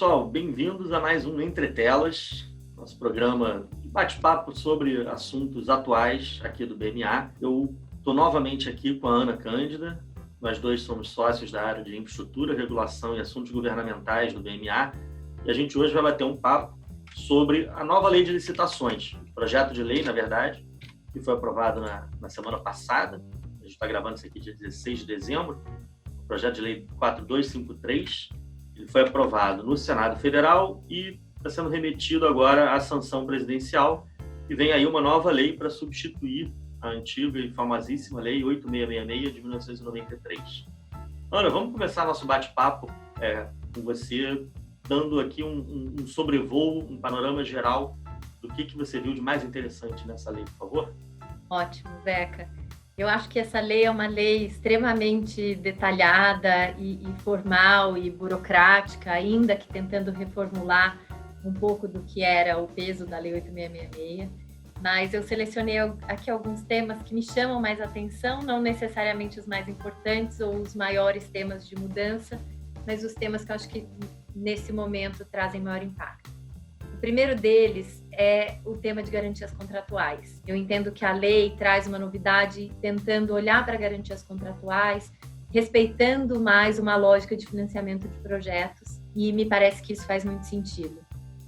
pessoal, bem-vindos a mais um Entre Telas, nosso programa de bate-papo sobre assuntos atuais aqui do BMA. Eu estou novamente aqui com a Ana Cândida, nós dois somos sócios da área de infraestrutura, regulação e assuntos governamentais do BMA, e a gente hoje vai bater um papo sobre a nova lei de licitações, projeto de lei, na verdade, que foi aprovado na semana passada. A gente está gravando isso aqui dia 16 de dezembro, o projeto de lei 4253. Ele foi aprovado no Senado Federal e está sendo remetido agora à sanção presidencial, e vem aí uma nova lei para substituir a antiga e famosíssima Lei 8666 de 1993. Ana, vamos começar nosso bate-papo com você, dando aqui um sobrevoo, um panorama geral do que você viu de mais interessante nessa lei, por favor? Ótimo, Zeca. Eu acho que essa lei é uma lei extremamente detalhada e formal e burocrática, ainda que tentando reformular um pouco do que era o peso da Lei 8666. Mas eu selecionei aqui alguns temas que me chamam mais atenção, não necessariamente os mais importantes ou os maiores temas de mudança, mas os temas que eu acho que nesse momento trazem maior impacto. O primeiro deles é o tema de garantias contratuais. Eu entendo que a lei traz uma novidade tentando olhar para garantias contratuais, respeitando mais uma lógica de financiamento de projetos, e me parece que isso faz muito sentido.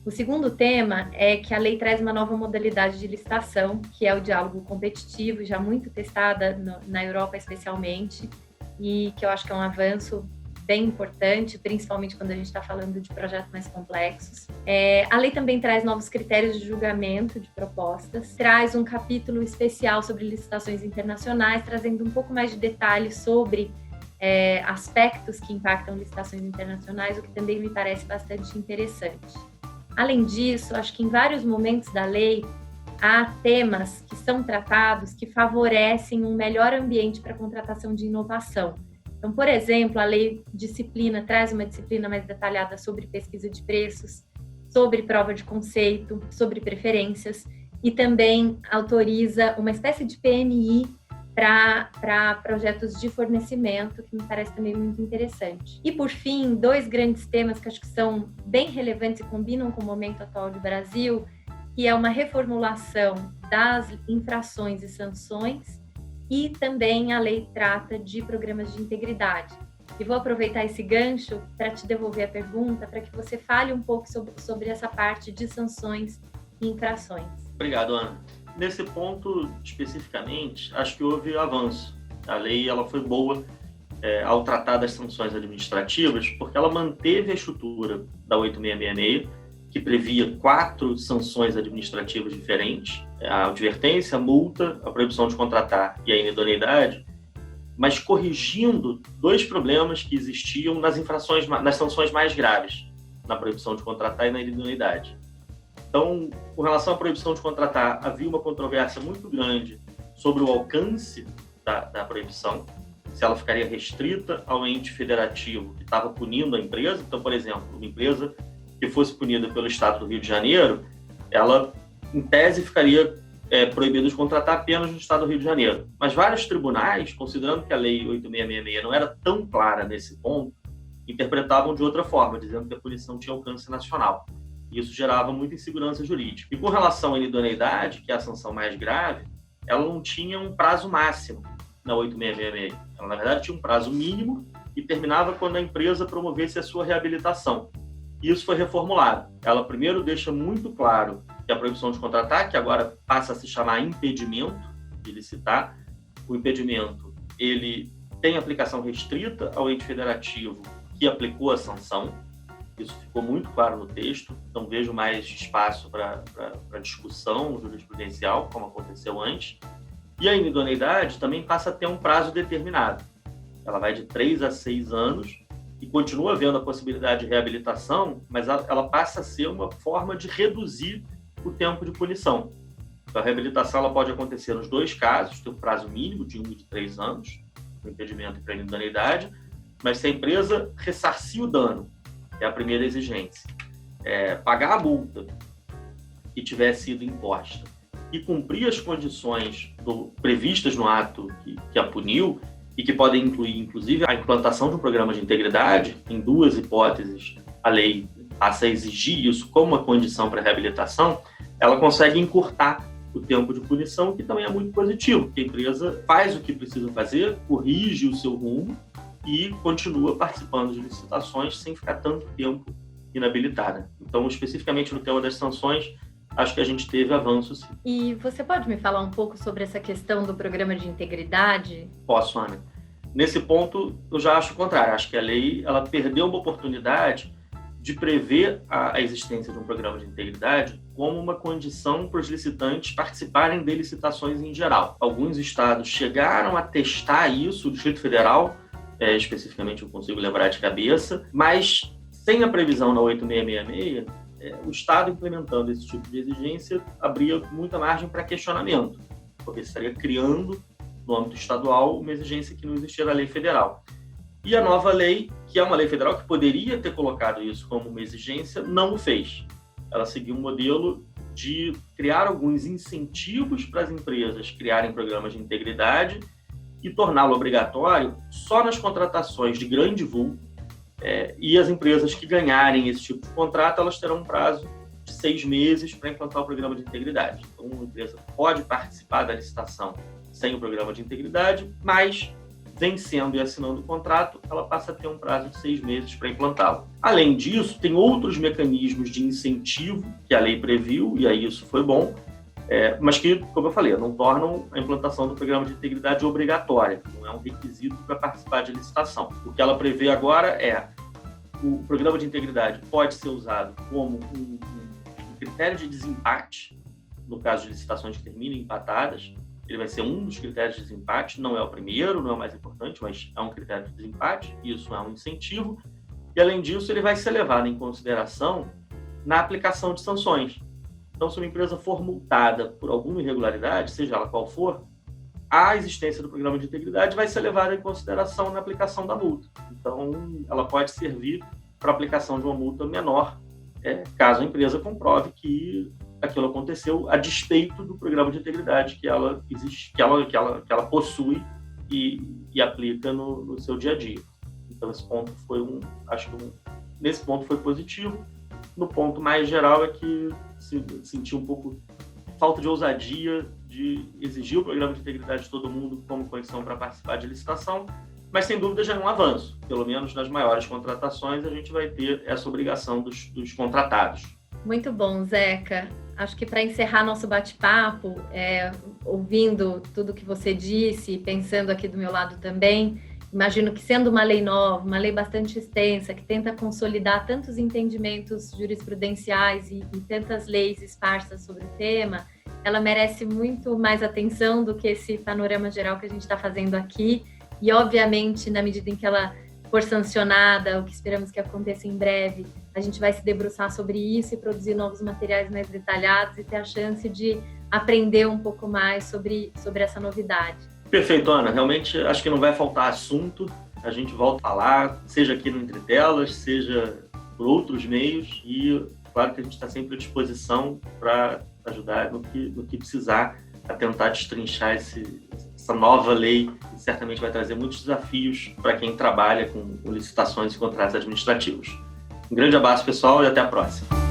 O segundo tema é que a lei traz uma nova modalidade de licitação, que é o diálogo competitivo, já muito testada na Europa especialmente, e que eu acho que é um avanço bem importante, principalmente quando a gente está falando de projetos mais complexos. A lei também traz novos critérios de julgamento de propostas, traz um capítulo especial sobre licitações internacionais, trazendo um pouco mais de detalhes sobre aspectos que impactam licitações internacionais, o que também me parece bastante interessante. Além disso, acho que em vários momentos da lei há temas que são tratados que favorecem um melhor ambiente para a contratação de inovação. Então, por exemplo, a lei traz uma disciplina mais detalhada sobre pesquisa de preços, sobre prova de conceito, sobre preferências, e também autoriza uma espécie de PMI para projetos de fornecimento, que me parece também muito interessante. E, por fim, dois grandes temas que acho que são bem relevantes e combinam com o momento atual do Brasil, que é uma reformulação das infrações e sanções, e também a lei trata de programas de integridade. E vou aproveitar esse gancho para te devolver a pergunta, para que você fale um pouco sobre essa parte de sanções e infrações. Obrigado, Ana. Nesse ponto, especificamente, acho que houve avanço. A lei ela foi boa ao tratar das sanções administrativas, porque ela manteve a estrutura da 8666, que previa 4 sanções administrativas diferentes, a advertência, a multa, a proibição de contratar e a inidoneidade, mas corrigindo 2 problemas que existiam nas sanções mais graves, na proibição de contratar e na inidoneidade. Então, com relação à proibição de contratar, havia uma controvérsia muito grande sobre o alcance da proibição, se ela ficaria restrita ao ente federativo que estava punindo a empresa. Então, por exemplo, uma empresa que fosse punida pelo Estado do Rio de Janeiro, ela, em tese, ficaria proibida de contratar apenas no Estado do Rio de Janeiro. Mas vários tribunais, considerando que a Lei 8666 não era tão clara nesse ponto, interpretavam de outra forma, dizendo que a punição tinha alcance nacional. Isso gerava muita insegurança jurídica. E com relação à inidoneidade, que é a sanção mais grave, ela não tinha um prazo máximo na 8666. Ela, na verdade, tinha um prazo mínimo e terminava quando a empresa promovesse a sua reabilitação. Isso foi reformulado. Ela primeiro deixa muito claro que a proibição de contratar, que agora passa a se chamar impedimento de licitar, o impedimento ele tem aplicação restrita ao ente federativo que aplicou a sanção. Isso ficou muito claro no texto, não vejo mais espaço para discussão jurisprudencial, como aconteceu antes. E a inidoneidade também passa a ter um prazo determinado. Ela vai de 3 a 6 anos, e continua havendo a possibilidade de reabilitação, mas ela passa a ser uma forma de reduzir o tempo de punição. Então, a reabilitação ela pode acontecer nos 2 casos, tem um prazo mínimo de 1 e de 3 anos, para o impedimento e para a inidoneidade, mas se a empresa ressarcir o dano, é a primeira exigência, pagar a multa que tiver sido imposta e cumprir as condições previstas no ato que a puniu, e que podem incluir, inclusive, a implantação de um programa de integridade. Em 2 hipóteses, a lei passa a exigir isso como uma condição para a reabilitação, ela consegue encurtar o tempo de punição, que também é muito positivo, porque a empresa faz o que precisa fazer, corrige o seu rumo e continua participando de licitações sem ficar tanto tempo inabilitada. Então, especificamente no tema das sanções, acho que a gente teve avanço, sim. E você pode me falar um pouco sobre essa questão do programa de integridade? Posso, Ana. Nesse ponto, eu já acho o contrário. Acho que a lei ela perdeu uma oportunidade de prever a existência de um programa de integridade como uma condição para os licitantes participarem de licitações em geral. Alguns estados chegaram a testar isso, o Distrito Federal, especificamente eu consigo lembrar de cabeça, mas sem a previsão na 8666, o Estado implementando esse tipo de exigência abria muita margem para questionamento, porque estaria criando, no âmbito estadual, uma exigência que não existia na lei federal. E a nova lei, que é uma lei federal que poderia ter colocado isso como uma exigência, não o fez. Ela seguiu um modelo de criar alguns incentivos para as empresas criarem programas de integridade e torná-lo obrigatório só nas contratações de grande vulto, e as empresas que ganharem esse tipo de contrato, elas terão um prazo de 6 meses para implantar o programa de integridade. Então, uma empresa pode participar da licitação sem o programa de integridade, mas vencendo e assinando o contrato, ela passa a ter um prazo de 6 meses para implantá-lo. Além disso, tem outros mecanismos de incentivo que a lei previu, e aí isso foi bom, mas que, como eu falei, não tornam a implantação do programa de integridade obrigatória, não é um requisito para participar de licitação. O que ela prevê agora é o programa de integridade pode ser usado como um critério de desempate, no caso de licitações que terminem empatadas. Ele vai ser um dos critérios de desempate, não é o primeiro, não é o mais importante, mas é um critério de desempate, isso é um incentivo. E, além disso, ele vai ser levado em consideração na aplicação de sanções. Então, se uma empresa for multada por alguma irregularidade, seja ela qual for, a existência do programa de integridade vai ser levada em consideração na aplicação da multa. Então, ela pode servir para a aplicação de uma multa menor, caso a empresa comprove que aquilo aconteceu a despeito do programa de integridade que ela existe, que ela possui e aplica no seu dia a dia. Então, esse ponto foi nesse ponto foi positivo. No ponto mais geral é que senti um pouco falta de ousadia de exigir o programa de integridade de todo mundo como condição para participar de licitação, mas sem dúvida já é um avanço. Pelo menos nas maiores contratações a gente vai ter essa obrigação dos contratados. Muito bom, Zeca. Acho que para encerrar nosso bate-papo, ouvindo tudo que você disse e pensando aqui do meu lado também, imagino que sendo uma lei nova, uma lei bastante extensa, que tenta consolidar tantos entendimentos jurisprudenciais e tantas leis esparsas sobre o tema, ela merece muito mais atenção do que esse panorama geral que a gente está fazendo aqui. E, obviamente, na medida em que ela for sancionada, o que esperamos que aconteça em breve, a gente vai se debruçar sobre isso e produzir novos materiais mais detalhados e ter a chance de aprender um pouco mais sobre essa novidade. Perfeito, Ana. Realmente acho que não vai faltar assunto. A gente volta a falar, seja aqui no Entre Telas, seja por outros meios. E claro que a gente está sempre à disposição para ajudar no que precisar a tentar destrinchar essa nova lei, que certamente vai trazer muitos desafios para quem trabalha com licitações e contratos administrativos. Um grande abraço, pessoal, e até a próxima.